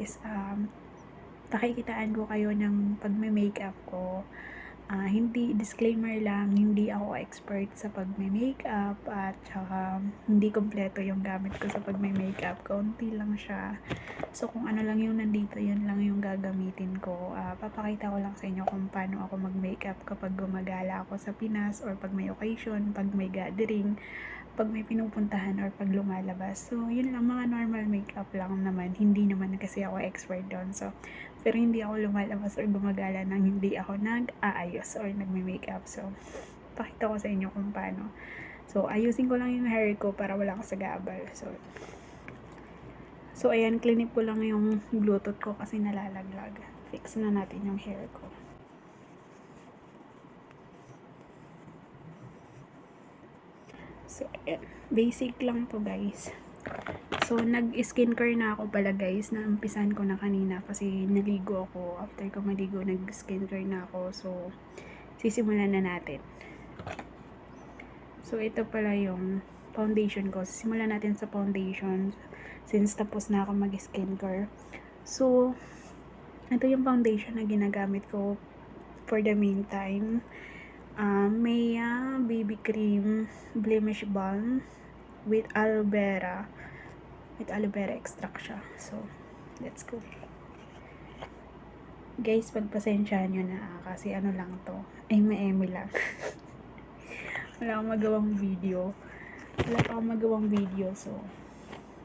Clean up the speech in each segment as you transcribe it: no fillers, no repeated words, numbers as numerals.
is pakikitaan ko kayo ng pagme-makeup ko. Hindi, disclaimer lang, hindi ako expert sa pagme-makeup at saka hindi kompleto yung gamit ko sa pagme-makeup. Kaunti lang siya. So, kung ano lang yung nandito, yun lang yung gagamitin ko. Papakita ko lang sa inyo kung paano ako mag-makeup kapag gumagala ako sa Pinas or pag may occasion, pag may gathering, pag may pinupuntahan or pag lumalabas. So, yun lang, mga normal makeup lang naman. Hindi naman kasi ako expert doon. So, pero hindi ako lumalabas or gumagala nang hindi ako nag-aayos or nagme-makeup. So, pakita ko sa inyo kung paano. So, ayusin ko lang yung hair ko para wala ka sa gabal. So ayan, cleanip ko lang yung bluetooth ko kasi nalalaglag. Fix na natin yung hair ko. So, ayan. Basic lang to guys. So, nag-skincare na ako pala guys. Naumpisan ko na kanina kasi naligo ako. After ko maligo, nag-skincare na ako. So, sisimulan na natin. So, ito pala yung foundation ko. Simulan natin sa foundation since tapos na ako mag-skincare. So, ito yung foundation na ginagamit ko for the meantime. Maya BB Cream Blemish Balm with aloe vera. With aloe vera extract siya. So, let's go. Guys, pagpasensyahan nyo na kasi ano lang to. Eme lang. Wala akong magawang video. So,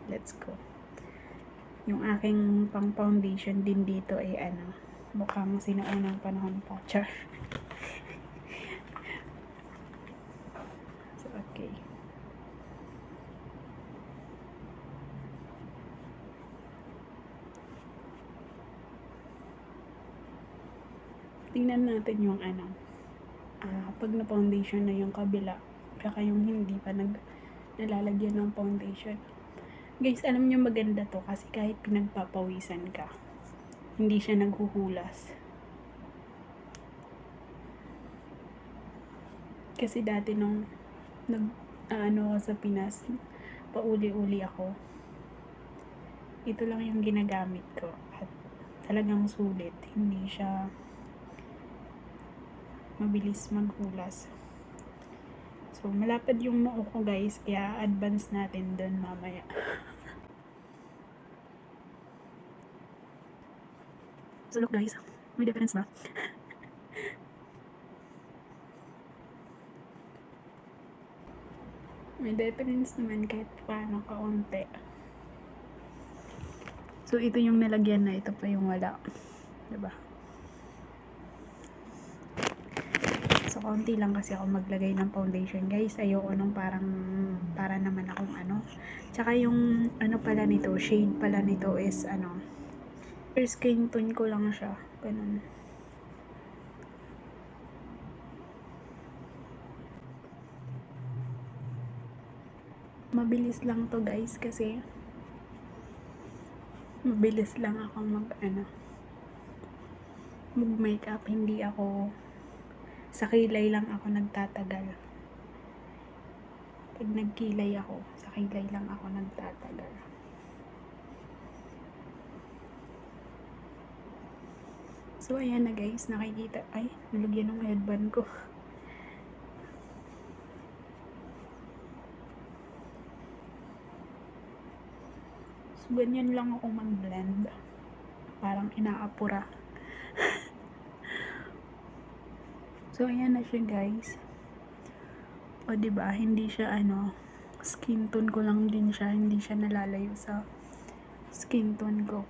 let's go. Yung aking pang foundation din dito ay mukhang sinaunang panahon pa. Char. So, okay. Tingnan natin yung pag na foundation na yung kabila, saka yung hindi pa nalalagyan ng foundation. Guys, alam nyo maganda to kasi kahit pinagpapawisan ka, hindi siya naghuhulas. Kasi dati nung sa Pinas, pauli-uli ako. Ito lang yung ginagamit ko at talagang sulit. Hindi siya mabilis maghulas. So, malapad yung noo ko guys, kaya advance natin doon mamaya. So, look guys, may difference ba? May difference naman kahit paano kaunti. So, ito yung nalagyan na, ito pa yung wala. Diba? So, konti lang kasi ako maglagay ng foundation. Guys, ayoko nung para naman akong Tsaka yung pala nito, shade pala nito is per skin tone ko lang siya. Ganun. Mabilis lang to guys kasi mabilis lang ako mag-makeup. Hindi ako sa kilay lang ako nagtatagal. Pag nagkilay ako, sa kilay lang ako nagtatagal. So, ayan na guys, nakikita. Ay, nalagyan ng headband ko. So, ganyan lang ako mag-blend. Parang inaapura. So, ayan na siya guys. O, diba? Hindi siya skin tone ko lang din siya. Hindi siya nalalayo sa skin tone ko.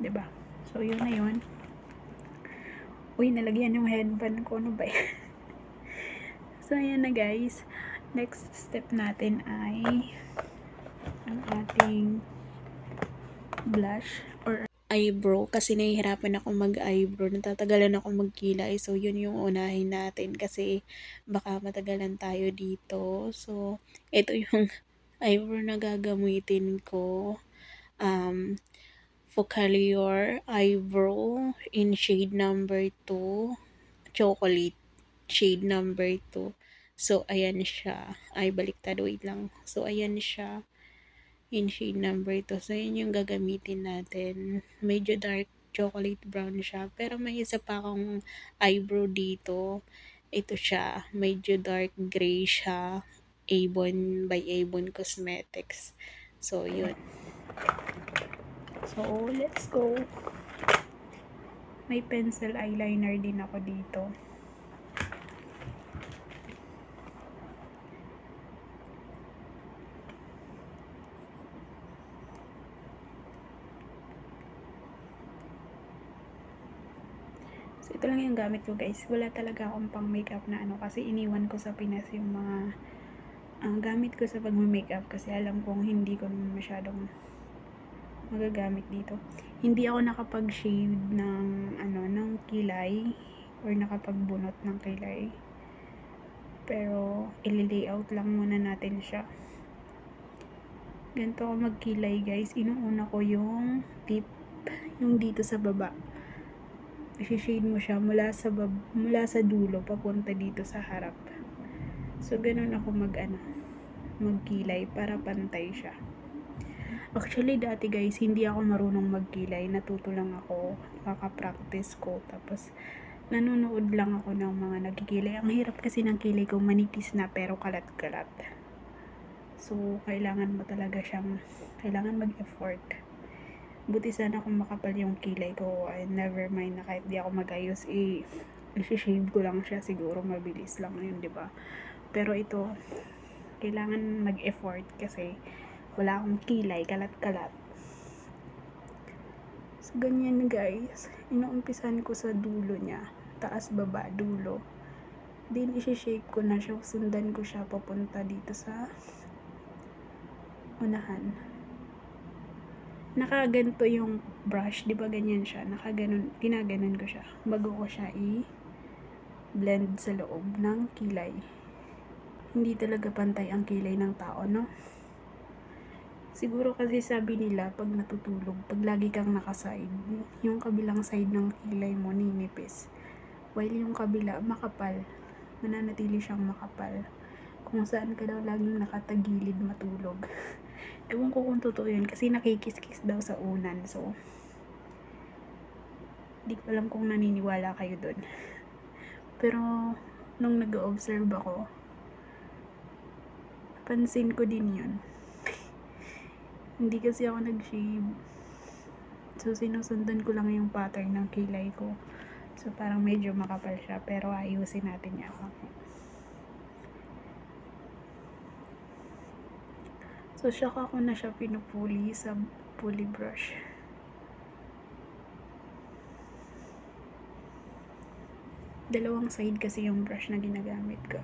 Diba? So, yun na yun. Uy, nalagyan yung headband ko. Ano ba yan? So, ayan na guys. Next step natin ay ang ating blush or eyebrow. Kasi nahihirapan ako mag-eyebrow. Natatagalan ako magkilay. So, yun yung unahin natin. Kasi baka matagalan tayo dito. So, ito yung eyebrow na gagamitin ko. Focalior eyebrow in shade number 2. chocolate shade number 2. So, ayan siya. Ay, baliktad. Wait lang. So, ayan siya. In shade number 2. So, yun yung gagamitin natin. Medyo dark chocolate brown siya. Pero may isa pa akong eyebrow dito. Ito siya. Medyo dark gray siya. Avon by Avon Cosmetics. So, yun. So, let's go. May pencil eyeliner din ako dito. So, ito lang yung gamit ko, guys. Wala talaga akong pang makeup na ano kasi iniwan ko sa Pinas yung mga gamit ko sa pag-makeup kasi alam kong hindi ko masyadong magagamit dito. Hindi ako nakapag-shade ng kilay or nakapagbunot ng kilay. Pero i-layout lang muna natin siya. Ganito ako magkilay, guys. Inuuna ko yung tip, yung dito sa baba. I-shade mo siya mula sa dulo papunta dito sa harap. So ganun ako magkilay para pantay siya. Actually, dati guys, hindi ako marunong magkilay. Natuto lang ako, kaka-practice ko. Tapos, nanonood lang ako ng mga nagkikilay. Ang hirap kasi ng kilay ko, manipis na pero kalat-kalat. So, kailangan mag-effort. Buti sana kung makapal yung kilay ko. And never mind na kahit di ako mag-ayos, i-shave ko lang siya. Siguro mabilis lang yun, diba? Pero ito, kailangan mag-effort kasi wala akong kilay, kalat-kalat. So, ganyan guys. Inuumpisan ko sa dulo niya. Taas, baba, dulo. Then, isi-shape ko na siya. Sundan ko siya papunta dito sa unahan. Nakaganto yung brush. Diba ganyan siya? Ginaganon ko siya. Bago ko siya i-blend sa loob ng kilay. Hindi talaga pantay ang kilay ng tao, no? Siguro kasi sabi nila, pag natutulog, pag lagi kang nakaside, yung kabilang side ng kilay mo ninipis. While yung kabila, makapal. Mananatili siyang makapal. Kung saan ka daw laging nakatagilid matulog. Ewan ko kung totoo yun, kasi nakikis-kis daw sa unan. So, di ko alam kung naniniwala kayo dun. Pero, nung nag-observe ako, pansin ko din yun. Hindi kasi ako nag-shave. So, sinusundan ko lang yung pattern ng kilay ko. So, parang medyo makapal siya. Pero, ayusin natin yan. So, saka ko na siya pinupuli sa pulley brush. Dalawang side kasi yung brush na ginagamit ko.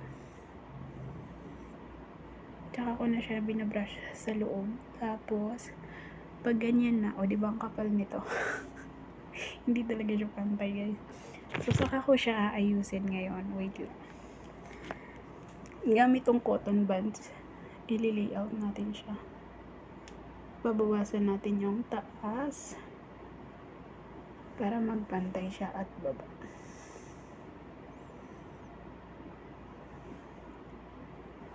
Tsaka ko na siya binabrush sa loob. Tapos, pag ganyan na, diba ang kapal nito? Hindi talaga siya pantay, guys. So, saka ko siya aayusin ngayon. Wait lang. Gamit tong cotton bands, i-layout natin siya. Babawasan natin yung taas para magpantay siya at baba.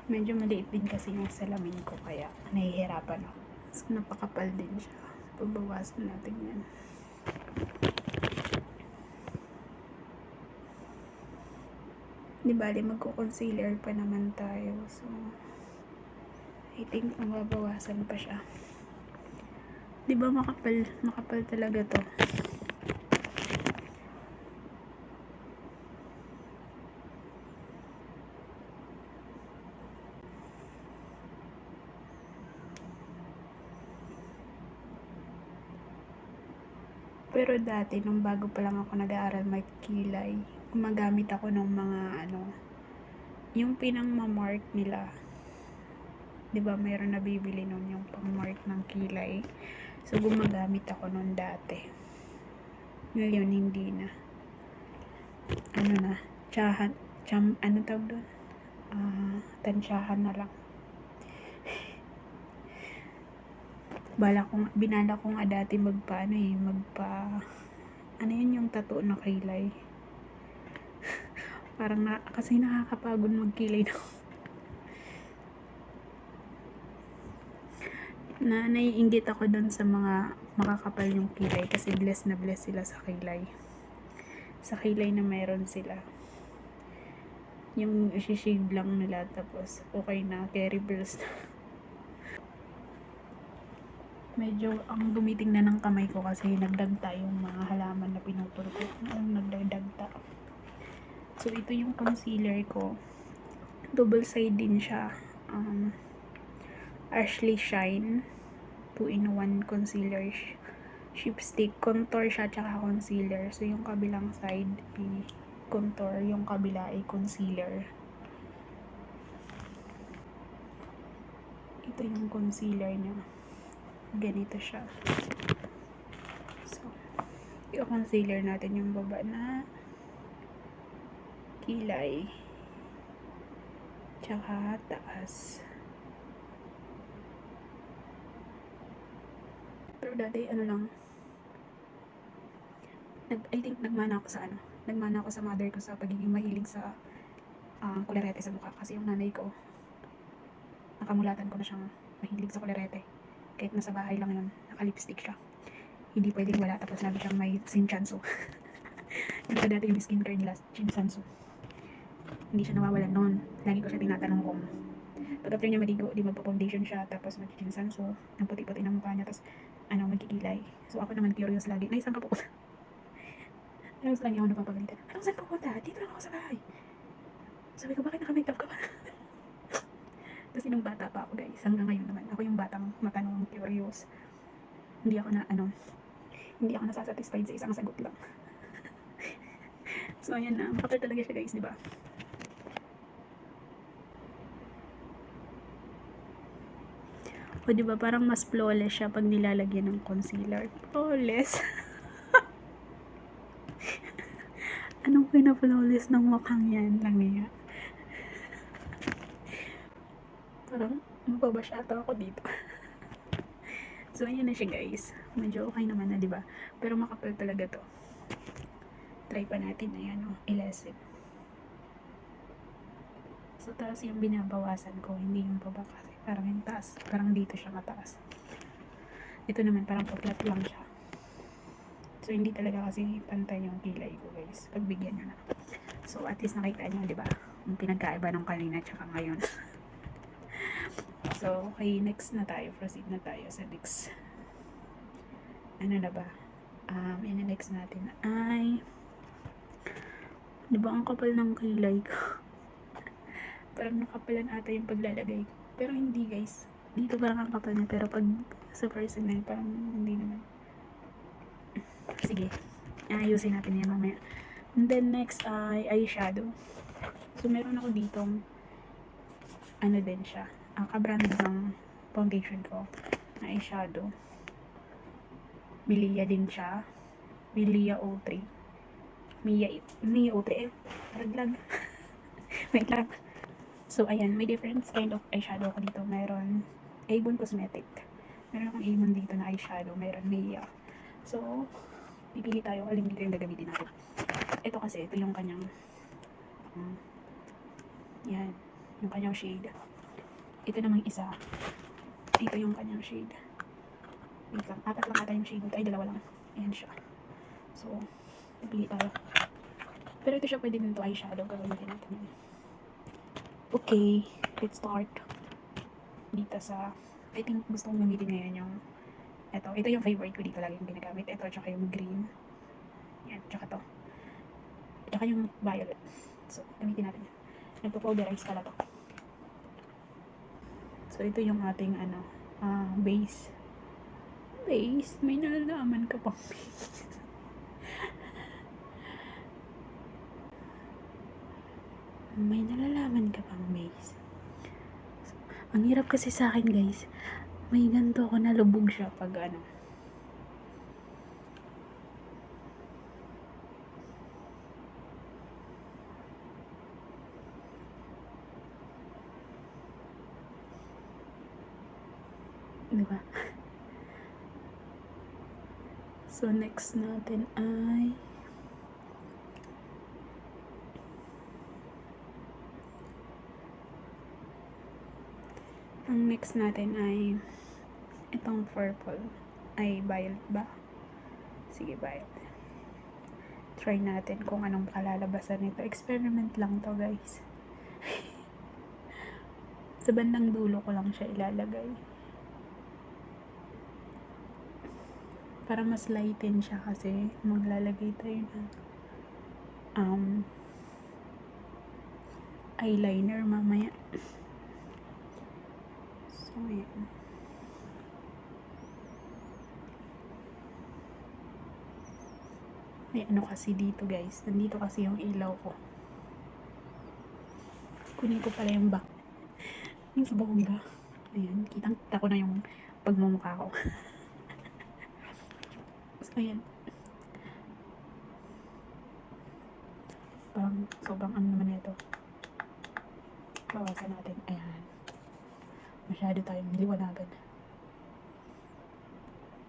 Medyo maliit din kasi yung salamin ko kaya nahihirapan ako. So, napakapal din siya. Babawasan natin yan. Di bali, magko-concealer pa naman tayo. So, I think mababawasan pa siya. Di ba makapal talaga to. Pero dati, nung bago pa lang ako nag-aaral magkilay, gumagamit ako ng mga yung pinang-mark nila. Diba, mayroon nabibili nun yung pang-mark ng kilay. So, gumagamit ako nun dati. Ngayon, hindi na. Ano tawag doon? Tansyahan na lang. Binala ko nga dati ano yun yung tattoo na kilay. Parang kasi nakakapagod magkilay na naiinggit ako dun sa mga makakapal yung kilay kasi blessed na blessed sila sa kilay. Sa kilay na meron sila. Yung isi-shave lang nila tapos okay na, carry bills. Medyo ang gumiting na ng kamay ko kasi nagdagta yung mga halaman na pinutol ko. Nagdagta. So ito yung concealer ko. Double side din siya. Ashley Shine 2-in-1 concealer sheep stick. Contour siya tsaka concealer. So yung kabilang side ay contour, yung kabila ay concealer. Ito yung concealer niya. Ganito siya. So, yung concealer natin yung baba na kilay. Tsaka taas. Pero dati I think nagmana ako sa mother ko sa pagiging mahilig sa kularete sa mukha kasi yung nanay ko nakamulatan ko na siyang mahilig sa kularete. Kahit nasa bahay lang yun, naka-lipstick siya. Hindi pwedeng wala, tapos lagi siyang may Shinkansu. Yun pa dati yung skincare nila, Shinkansu. Hindi siya nawawalan noon. Lagi ko siya tinatanong kung pag after niya maligo, di magpa-foundation siya, tapos mag-Shinkansu, ang puti-puti ng mukha niya, tapos magkikilay. So ako naman curious lagi, na isang ka pupunta. Tapos lagi ako napapagalitan. Saan pupunta? Dito lang ako sa bahay. Sabi ko, bakit naka-makeup ka pa? Kasi nung bata pa ako guys, hanggang ngayon naman, ako yung batang matanong, curious. Hindi ako nasasatisfied sa isang sagot lang. So ayan na, makapal talaga siya guys, di ba? O di ba parang mas flawless siya pag nilalagyan ng concealer. Flawless. Anong pina-flawless ng mukhang yan lang niya? Parang mababash ata ako dito. So ayan na siya guys. Medyo okay naman na, di ba? Pero makapal talaga to. Try pa natin, ayan i-lessen. So taas yung binabawasan ko, hindi yung baba kasi parang yung taas, parang dito siya mataas. Ito naman parang pa-flat lang siya. So hindi talaga kasi pantay yung kilay ko guys. Pagbigyan nyo na. So at least nakita nyo, di ba? Yung pinagkaiba ng kanina tsaka ngayon. So okay, next na tayo. Proceed na tayo sa next. Ano na ba? Next natin ay, di ba ang kapal ng kilay ko? Parang nakapalan ata yung paglalagay ko. Pero hindi guys. Dito parang ang kapal na. Pero pag sa personal, parang hindi naman. Sige. Ayusin natin yan mamaya. And then next ay eyeshadow. So meron ako ditong din siya. Ang kabrand ng foundation ko na eyeshadow. Milia din siya. Milia O3. Mia O3. Raglag. Wait lang. So, ayan, may different kind of eyeshadow ko dito. Meron Avon Cosmetic. Meron akong Avon dito na eyeshadow. Meron Mia. So, pipili tayo alin dito yung gagamitin natin. Ito kasi, ito yung kanyang yan, yung kanyang shade. Ito namang isa. Ito yung kanyang shade. Wait lang, 4 lang ata yung shade nito. Ay, 2 lang. Ayan siya. So, pipili tayo. Pero ito siya pwede nito eyeshadow. Gagamitin natin yun. Okay, let's start. Dito sa, I think gusto kong gamitin ngayon yung ito yung favorite ko dito, lagi yung ginagamit. Ito, tsaka yung green. Yan, tsaka to. Tsaka yung violet. So, gamitin natin yan. Nagpo-powderize pala to. So, ito yung ating base. Base? May nalalaman ka pang base. May nalalaman ka pang base. So, ang hirap kasi sa akin guys. May ganito ako nalubog siya pag diba? So, next natin ay Ang next natin ay itong purple. Ay, violet ba? Sige, violet. Try natin kung anong kalalabasan nito. Experiment lang to, guys. Sa bandang dulo ko lang siya ilalagay. Para mas lighten siya kasi maglalagay tayo ng eyeliner mamaya. So, ayan. May ano kasi dito, guys. Nandito kasi yung ilaw ko. Kunin ko pala yung back. Yung sa bongga. Ayan. Kitang-kita ko na yung pagmumukha ko. So, ayan. Parang sobrang ano naman ito. Bawasan natin. Ayan. Masyado tayong liwanagan.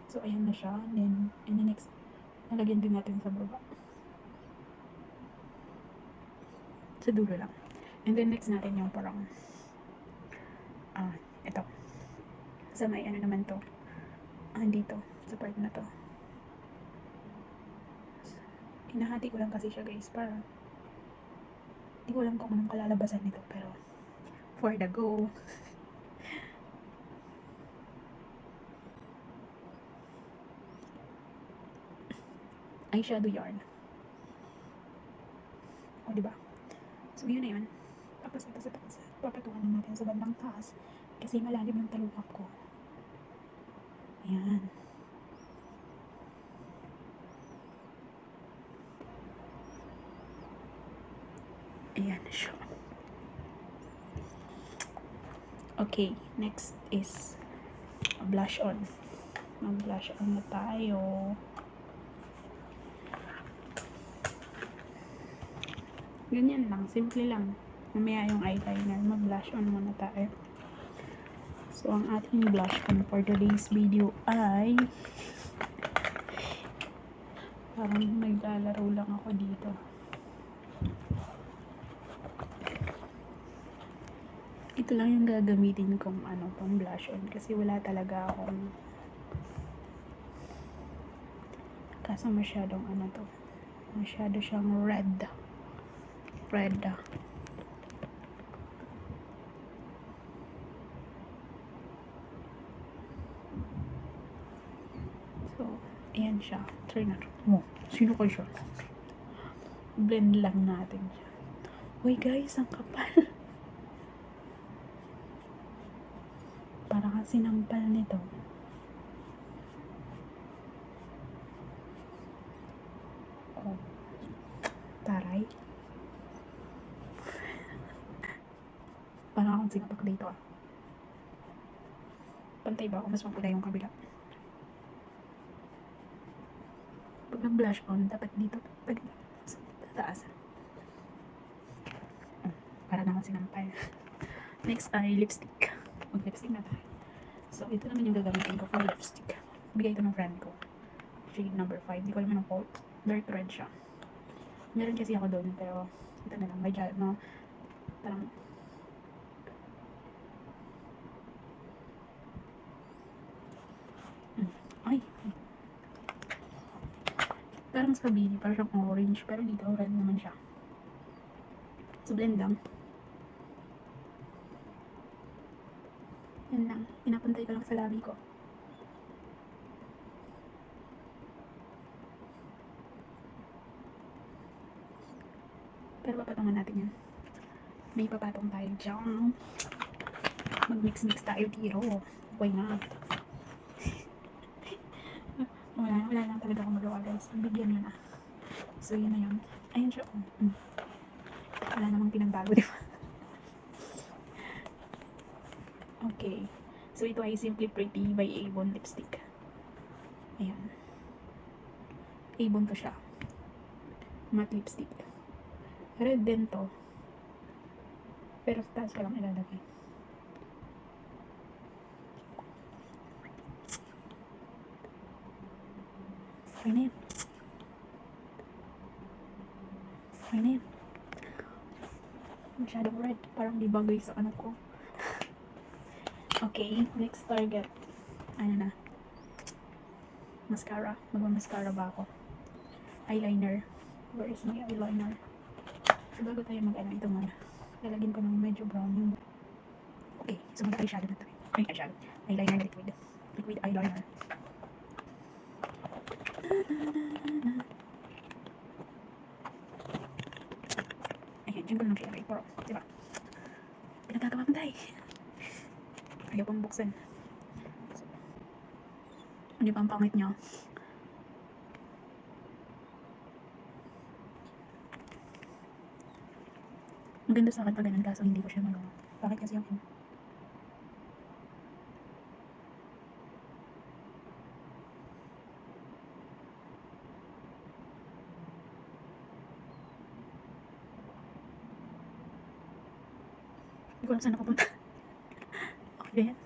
So, ayan na siya. And then next, nalagyan din natin sa baba. Sa dulo lang. And then next natin yung parang ito. Sa may ano naman to. Dito. Sa part na to. Hinahati ko lang kasi siya, guys. Para hindi ko alam kung anong kalalabasan nito. Pero for the go. Eyeshadow yarn. O, diba? So, yun na yun. Tapos, papatungan natin sa bandang taas. Kasi malalim yung talukap ko. Ayan. Ayan siya. Okay, next is blush on. Mag-blush on na tayo. Ganyan lang, simple lang. Mamaya yung eyeliner, mag-blush on muna tayo. So, ang ating blush on for today's video ay parang naglalaro lang ako dito. Ito lang yung gagamitin kong pang blush on kasi wala talaga akong kaso masyadong masyado siyang red. So, ayan siya. Try natin. Sino kayo siya? Blend lang natin siya. Uy guys, ang kapal. Para kasi nampal nito. Oh. Taray. Parang akong sinapak dito Pantay ba? O mas mapula yung kabila? Pag nag-blush on, dapat dito. Pag sa taas. Para naman sinampal. Next ay lipstick. Mag-lipstick na tayo. So, ito naman yung gagamitin ko for lipstick. Bigay ito ng friend ko. Shade number 5. Hindi ko alam anong fault. Dark red siya. Meron kasi ako doon, pero ito na lang. May parang ay. Parang strawberry. Parang siyang orange. Pero dito, red naman siya. So, blend lang. Yan lang. Pinapantay ko lang sa labi ko. Pero papatungan natin yan. May papatong tayo dyan. Mag-mix tayo tiro. Why not? wala lang talaga akong magawa, guys. Bigyan nyo na. So, yun na yun. Ayun siya. Wala namang pinagbago, di ba? Okay. So, ito ay Simply Pretty by Avon lipstick. Ayan. Avon to siya. Matte lipstick. Red din to. Pero sa taas ko lang ilalagay. Okay na yan. Okay na yan. Masyadong red. Parang di bagay sa ano ko. Okay, next target. Ano na? Mascara. Magma-mascara ba ako? Eyeliner. Where is my eyeliner? So, bago tayo mag-ano, ito muna. Lalagyan ko ng medyo brown yung... Okay, so mag-eyeshadow na tayo. Ay, eyeshadow. Eyeliner na liquid. Liquid eyeliner. Ayan, dyan ko lang siya ilagay. Pero, diba? Pinagkagawa mo tayo. Ayaw pang buksan. So, hindi pa ang pangit niya. Maganda sa akin pag ganun, kaso hindi ko siya magawa. Bakit kasi yung... Hindi ko alam saan napupunta. Okay na yan.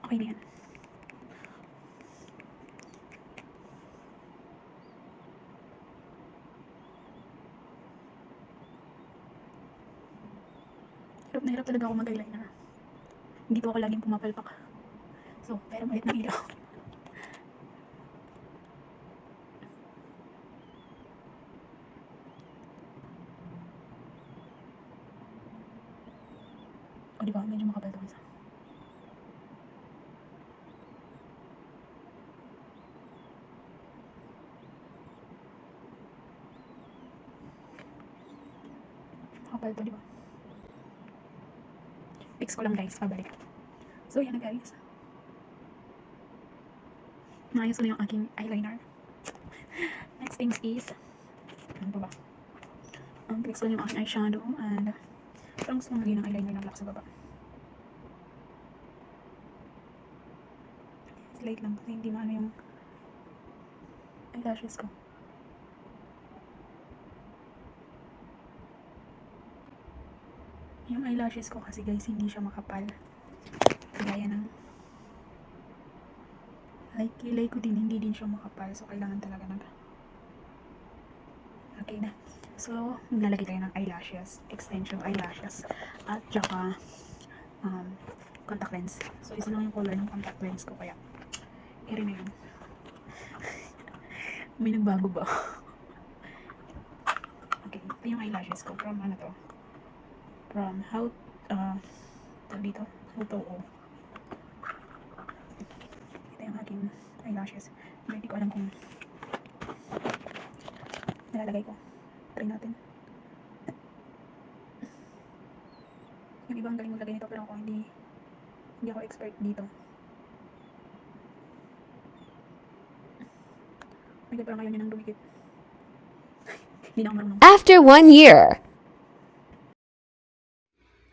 Okay na yan. Hirap na hirap talaga ako mag-eyeliner. Hindi po ako laging pumapalpak. So, pero malit na ilaw. O diba, medyo makapal ito isa. Makapal ito, diba? Fix ko lang guys, pabalik. So, yan na guys. Naayos ko na yung aking eyeliner. Next things is, ano pa ba? Fix ko na yung aking eyeshadow and parang gusto kong lagyan ng eyeliner ng black sa baba. Light lang kasi hindi maano yung eyelashes ko. Yung eyelashes ko kasi guys, hindi siya makapal. Kagaya ng like, kilay ko din, hindi din siya makapal. So, kailangan talaga okay na. So, maglalagay tayo ng eyelashes, extension eyelashes, at saka contact lens. So, isa lang yung color ng contact lens ko, kaya iri na yun. May nagbago ba? Okay, ito yung eyelashes ko. From ano to? From how, dito? How-to-o. Ito yung aking eyelashes. Hindi ko alam kung nalalagay ko. Try natin. Yung ibang galing maglagay nito pero ako hindi ako expert dito. May parang ayaw niya nang dumikit. Hindi na ako marunong. After 1 year.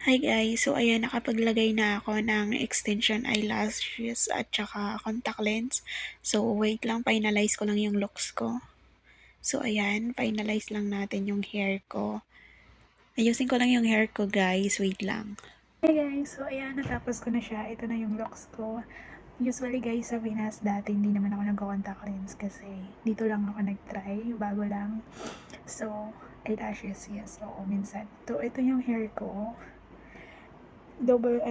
Hi guys, so ayan, nakapaglagay na ako ng extension eyelashes at saka contact lens. So wait lang, finalize ko lang yung looks ko. So ayan, finalize lang natin yung hair ko. Ayusin ko lang yung hair ko guys, wait lang. Hey guys, so ayan, natapos ko na siya. Ito na yung looks ko. Usually guys, sa Pinas dati hindi naman ako nag-contact lens kasi dito lang ako nag-try, bago lang. So, eyelashes, yes, oo, minsan. So, ito yung hair ko. Double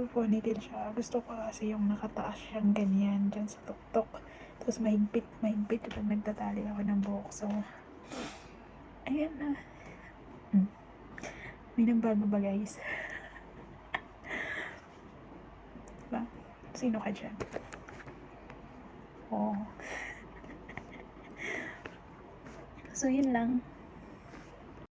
ponytail siya. Gusto ko kasi yung nakataas siyang ganyan dyan sa tuktok. Tapos mahigpit kapag nagtatali ako ng buhok. So, ayan na. May nagbago ba guys? Diba? Sino ka dyan? Oh. So, yun lang.